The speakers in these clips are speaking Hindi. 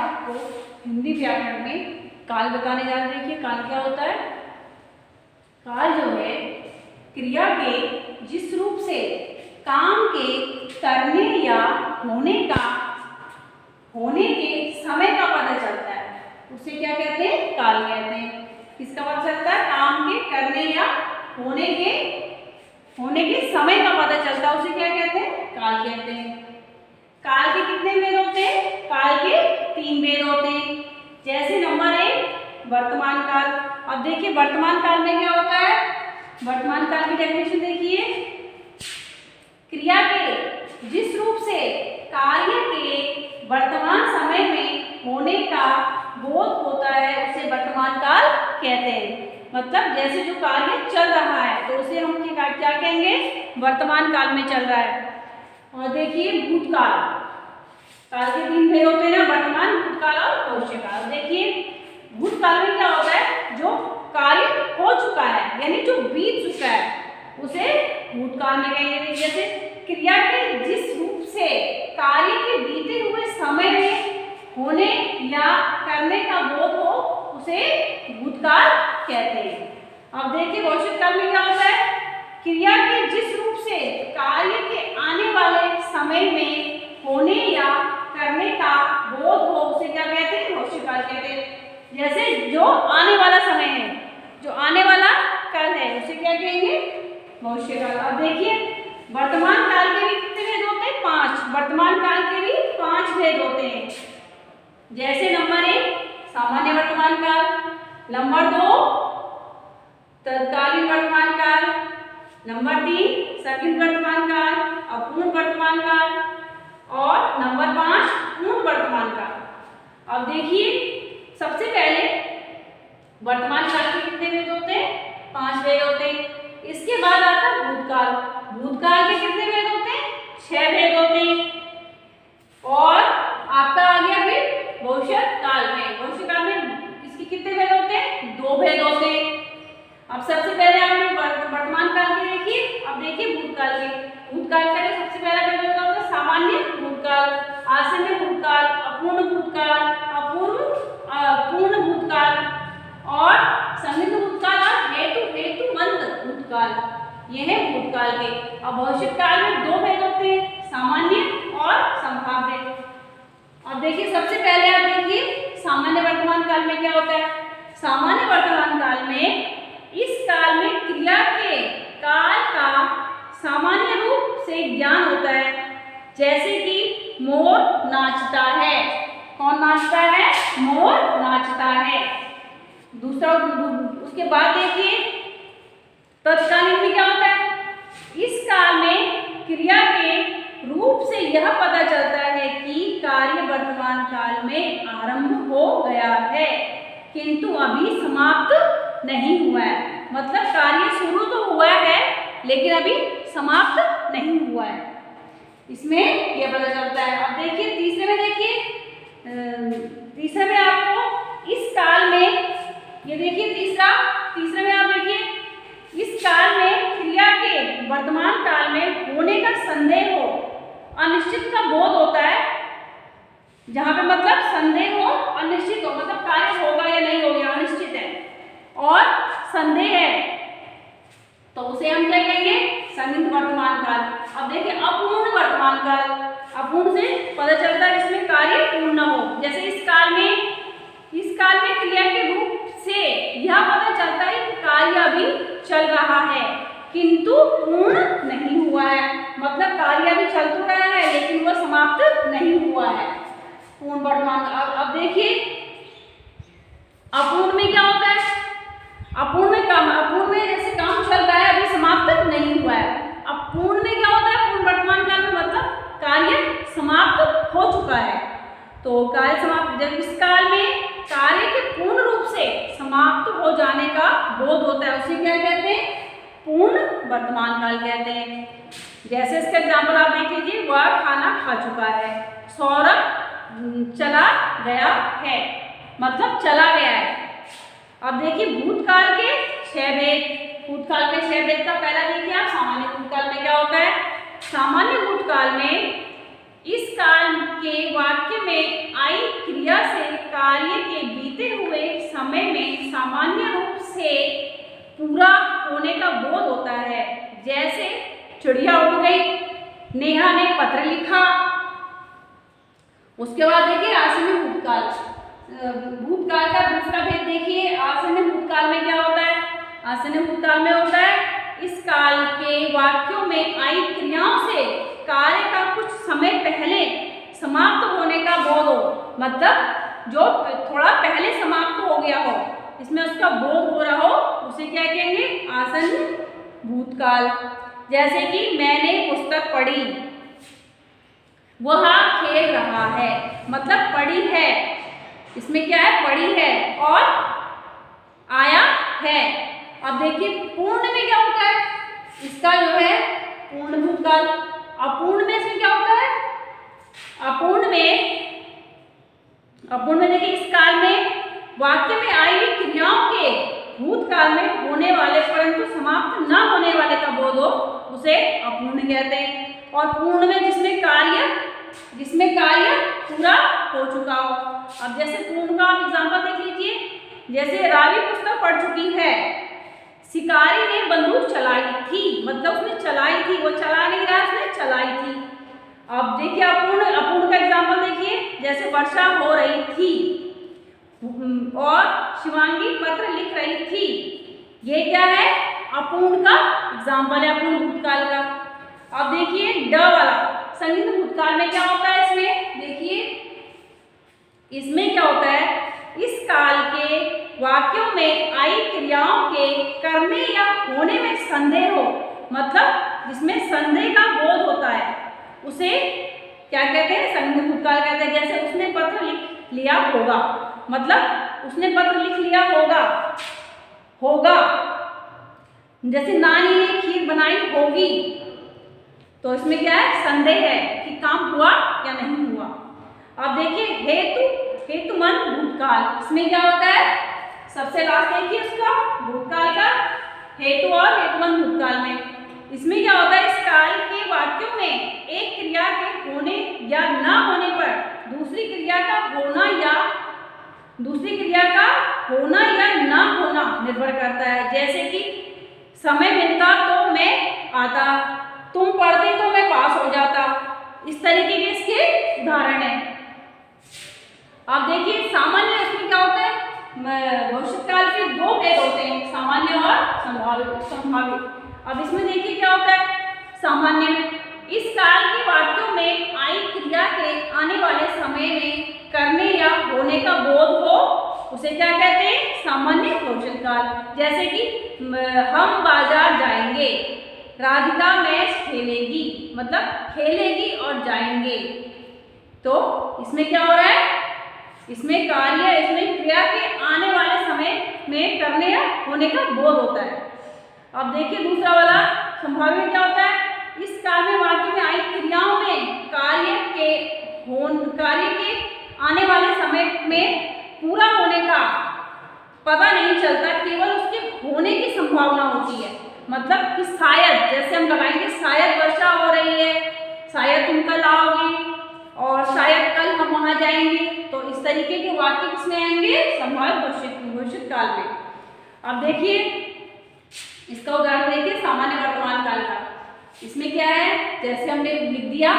आपको हिंदी व्याकरण में काल बताने जा रहे हैं। देखिए काल क्या होता है। काल जो है क्रिया के जिस रूप से काम के करने या होने के समय का पता चलता है उसे क्या कहते हैं, काल कहते हैं। किसका पता चलता है, काम के करने या होने के समय का पता चलता है उसे क्या कहते हैं, काल कहते हैं। काल के कितने भेद होते हैं, काल के 3 भेद होते हैं। जैसे नंबर 1 वर्तमान काल। अब देखिए वर्तमान काल में क्या होता है, वर्तमान काल की डेफिनेशन देखिए, क्रिया के जिस रूप से कार्य के वर्तमान समय में होने का बोध होता है उसे वर्तमान काल कहते हैं। मतलब जैसे जो कार्य चल रहा है तो उसे हम क्या कहेंगे, वर्तमान काल में चल रहा है। और देखिए भूतकाल, काल के 3 भेद होते हैं ना, वर्तमान, भूतकाल और भविष्यकाल। देखिए भूतकाल में क्या होता है, जो कार्य हो चुका है यानी जो बीत चुका है उसे भूतकाल में कहेंगे। जैसे क्रिया के जिस रूप से कार्य के बीते हुए समय में होने या करने का बोध हो उसे भूतकाल कहते हैं। अब देखिए भविष्यकाल में क्या होता है, क्रिया के जिस रूप से कार्य के आने वाले समय में होने या करने का बोध हो उसे क्या कहते हैं, भविष्यकाल कहते हैं। जैसे जो आने वाला समय है, जो आने वाला कल है उसे क्या कहेंगे, भविष्यकाल। अब देखिए वर्तमान काल के भी कितने भेद होते हैं, 5। वर्तमान काल के भी 5 भेद होते हैं। जैसे नंबर 1 सामान्य वर्तमान काल, नंबर 2 तत्कालीन वर्तमान काल, नंबर 3 सकित वर्तमान काल, अपूर्ण वर्तमान काल और नंबर 5 पूर्ण वर्तमान काल। अब देखिए सबसे पहले वर्तमान काल के कितने भेद होते हैं, 5 भेद होते हैं। इसके बाद आता है भूतकाल। भूतकाल के कितने भेद होते हैं, 6 भेद होते हैं। और आपका आ गया फिर भविष्यकाल में। भविष्यकाल में इसके कितने भेद होते हैं, 2 भेद होते हैं। अब सबसे पहले आपने वर्तमान काल के देखिए, अब देखिए भूतकाल के। भूतकाल का जो सबसे पहला भेद होता है सामान्य भूतकाल, आसन्न भूतकाल, अपूर्ण भूतकाल, पूर्ण भूतकाल और संदिग्ध भूतकाल और हेतुमंत भूतकाल। यह है भूतकाल के। अब भविष्यकाल में 2 भेद होते हैं, सामान्य और संभाव्य। अब देखिए सबसे पहले आप देखिए सामान्य वर्तमान काल में क्या होता है। सामान्य वर्तमान काल में, इस काल में क्रिया के काल का सामान्य रूप से ज्ञान होता है। जैसे कि मोर नाचता है, कौन नाचता है, मोर नाचता है। दूसरा, उसके बाद देखिए तत्कालीन में क्या होता है, इस काल में क्रिया के रूप से यह पता चलता है कि कार्य वर्तमान काल में आरंभ हो गया है किंतु अभी समाप्त नहीं हुआ है। मतलब कार्य शुरू तो हुआ है लेकिन अभी समाप्त नहीं हुआ है, इसमें यह पता चलता है। अब देखिए तीसरे में, देखिए तीसरे में आपको इस काल में, ये देखिए तीसरे में आप देखिए इस काल में क्रिया के वर्तमान काल में होने का संदेह हो, अनिश्चित का बोध होता है। जहां पे मतलब संदेह हो, अनिश्चित हो, मतलब कार्य होगा या नहीं होगा, अनिश्चित है और संदेह है तो उसे हम क्या कहेंगे, संदिग्ध वर्तमान काल। अब देखिए अपूर्ण वर्तमान काल। अपूर्ण से पता चलता है इसमें कार्य पूर्ण न हो। जैसे इस काल में क्रिया के रूप से यह पता चलता है कि कार्य अभी चल रहा है किंतु पूर्ण नहीं हुआ है। मतलब कार्य अभी चल तो रहा है लेकिन वह समाप्त नहीं हुआ है, पूर्ण वर्तमान। अब देखिए अपूर्ण में क्या होता है, अपूर्ण में जैसे काम चल रहा है अभी समाप्त नहीं हुआ है। अब पूर्ण में क्या होता है, पूर्ण वर्तमान काल में मतलब कार्य समाप्त हो चुका है। तो कार्य समाप्त, जब इस काल में कार्य के पूर्ण रूप से समाप्त हो जाने का बोध होता है उसे क्या कहते हैं, पूर्ण वर्तमान काल कहते हैं। जैसे इसका एग्जाम्पल आप देख लीजिए, वह खाना खा चुका है, सौरभ चला गया है, मतलब चला गया है। अब देखिए भूतकाल के 6 भेद। भूतकाल के 6 भेद का पहला देखिए आप, सामान्य भूतकाल में क्या होता है। सामान्य भूतकाल में इस काल के वाक्य में आई क्रिया से कार्य के बीते हुए समय में सामान्य रूप से पूरा होने का बोध होता है। जैसे चिड़िया उड़ गई, नेहा ने पत्र लिखा। उसके बाद देखिए आसन्न भूतकाल। भूतकाल का दूसरा भेद देखिए। आसन्न भूतकाल में क्या होता है? आसन्न भूतकाल में होता है इस काल के वाक्यों में आई क्रियाओं से कार्य का कुछ समय पहले समाप्त होने का बोध हो, मतलब जो थोड़ा पहले समाप्त हो गया हो, इसमें उसका बोध हो रहा हो, उसे क्या कहेंगे? आसन्न भूतकाल। जैसे कि मैंने पुस्तक पढ़ी, वह खेल रहा है, मतलब पढ़ी है, इसमें क्या है? पढ़ी है। और आया है। अब देखिए पूर्ण में क्या होता है? इसका जो है पूर्ण भूतकाल। अपूर्ण में इसमें क्या होता है? अपूर्ण में देखिए इस काल में वाक्य में आई हुई क्रियाओं के भूतकाल में होने वाले परंतु समाप्त न होने वाले का बोध हो, उसे अपूर्ण कहते हैं। और पूर्ण में जिसमें कार्य पूरा हो चुका हो। अब जैसे पूर्ण का आप एग्जाम्पल देख लीजिए। जैसे रावी पुस्तक पढ़ चुकी है, शिकारी ने बंदूक चलाई थी, मतलब उसने चलाई थी, वो चला नहीं रहा, उसने चलाई थी। अब देखिए अपूर्ण का एग्जाम्पल देखिए। जैसे वर्षा हो रही थी और शिवांगी पत्र लिख रही थी, ये क्या है? अपूर्ण का एग्जाम्पल है, अपूर्ण भूतकाल का। अब देखिए ड वाला संयुक्त भूतकाल में क्या होता है? इसमें देखिए, इसमें क्या होता है? इस काल के वाक्यों में आई क्रियाओं के करने या होने में संदेह हो, मतलब जिसमें संदेह का बोध होता है, उसे क्या कहते हैं? संयुक्त भूतकाल कहते हैं। जैसे उसने पत्र लिख लिया होगा, मतलब उसने पत्र लिख लिया होगा। जैसे नानी ने खीर बनाई होगी, तो इसमें क्या है? संदेह है कि काम हुआ या नहीं हुआ। अब देखिए हेतुमान भूतकाल, इसमें क्या होता है? सबसे लास्ट देखिए उसका भूतकाल का हेतु और हेतुमान भूतकाल में इसमें क्या होता है? इस काल के वाक्यों में एक क्रिया के होने या न होने पर दूसरी क्रिया का होना या न होना निर्भर करता है। जैसे कि समय मिलता तो मैं आता, तुम पढ़ते तो मैं पास हो जाता। इस तरीके के इसके उदाहरण हैं। अब देखिए सामान्य, इसमें क्या होता है? भविष्यकाल के दो भेद होते हैं, सामान्य और संभावित। अब इसमें देखिए क्या होता है? सामान्य इस काल के वाक्यों में आई क्रिया के आने वाले समय में करने या होने का बोध हो, उसे क्या कहते हैं? सामान्य भविष्यकाल। जैसे कि हम बाजार जाएंगे, राधिका मैच खेलेगी, मतलब खेलेगी और जाएंगे। तो इसमें क्या हो रहा है? इसमें क्रिया के आने वाले समय में करने या होने का बोध होता है। अब देखिए दूसरा वाला संभाव्य क्या होता है? इस काल में वाक्य में आई क्रियाओं में कार्य के आने वाले समय में पूरा होने का पता नहीं चलता, केवल उसके होने की संभावना होती है। मतलब कि शायद, जैसे हम लगाएंगे शायद वर्षा हो रही है, शायद तुम कल आओगे और शायद कल हम वहां जाएंगे। तो इस तरीके के वाक्य किसमें आएंगे? संभावित भविष्य काल में। अब देखिए इसका उदाहरण देखिए सामान्य वर्तमान काल का। इसमें क्या है? जैसे हमने लिख दिया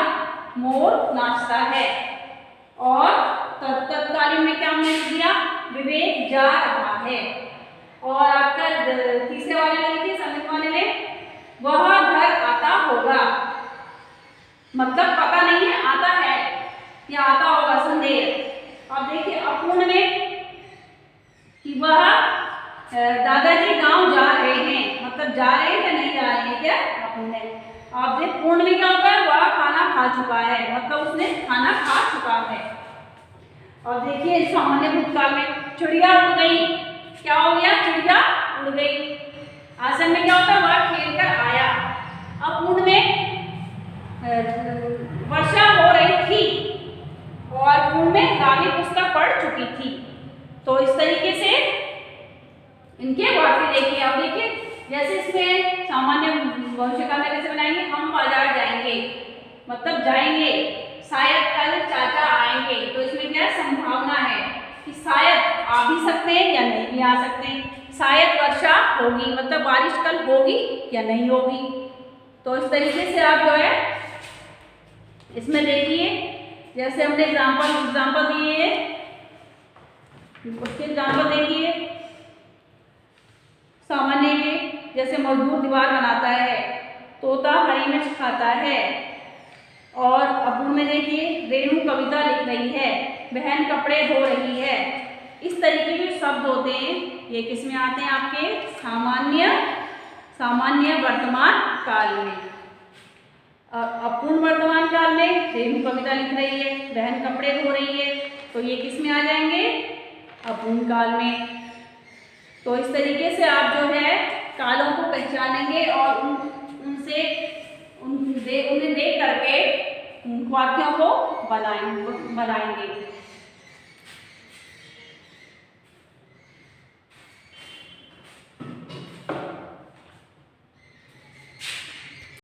मोर नाचता है, और तत्कालीन में क्या हमने लिख दिया? विवेक जा रहा है। और आपका तीसरे वाले में देखिए संगत वाले में वह घर आता होगा, मतलब पता नहीं है, आता है या आता होगा, संदेह। अब देखिए अपूर्ण में कि वह दादाजी गांव जा रहे हैं, मतलब जा रहे हैं या नहीं जा रहे हैं, क्या अपूर्ण है। अब देखिए पूर्ण में क्या होता है? वह खाना खा चुका है, मतलब उसने खाना खा चुका है। और देखिए सामान्य भूतकाल में चिड़िया उड़ गई, क्या हो गया? चिड़िया उड़ गई। आसन में क्या होता है? वह खेल कर आया। अपूर्ण में वर्षा हो रही थी, और पूर्ण में रावी पुस्तक पढ़ चुकी थी। तो इस तरीके से इनके वाक्य देखिए। अब देखिए जैसे इसमें सामान्य भविष्य काल में कैसे बनाएंगे? हम बाजार जाएंगे, मतलब जाएंगे, शायद कल चाचा आएंगे, तो इसमें क्या संभावना है कि शायद आ भी सकते हैं या नहीं भी आ सकते हैं। शायद वर्षा होगी मतलब बारिश कल होगी या नहीं होगी। तो इस तरीके से आप जो है इसमें देखिए, जैसे हमने एग्जाम्पल दिए हैं, उसके एग्जाम्पल देखिए। सामान्य के जैसे मजदूर दीवार बनाता है, तोता हरी मिर्च खाता है, और अपूर्ण में देखिए रेणु कविता लिख रही है, बहन कपड़े धो रही है। इस तरीके के शब्द होते हैं, ये किस में आते हैं आपके सामान्य वर्तमान काल में। अपूर्ण वर्तमान काल में रेणु कविता लिख रही है, बहन कपड़े धो रही है, तो ये किस में आ जाएंगे अपूर्ण काल में। तो इस तरीके से आप जो है कालों को पहचानेंगे और उन्हें देख करके वाक्यों को बनाएंगे।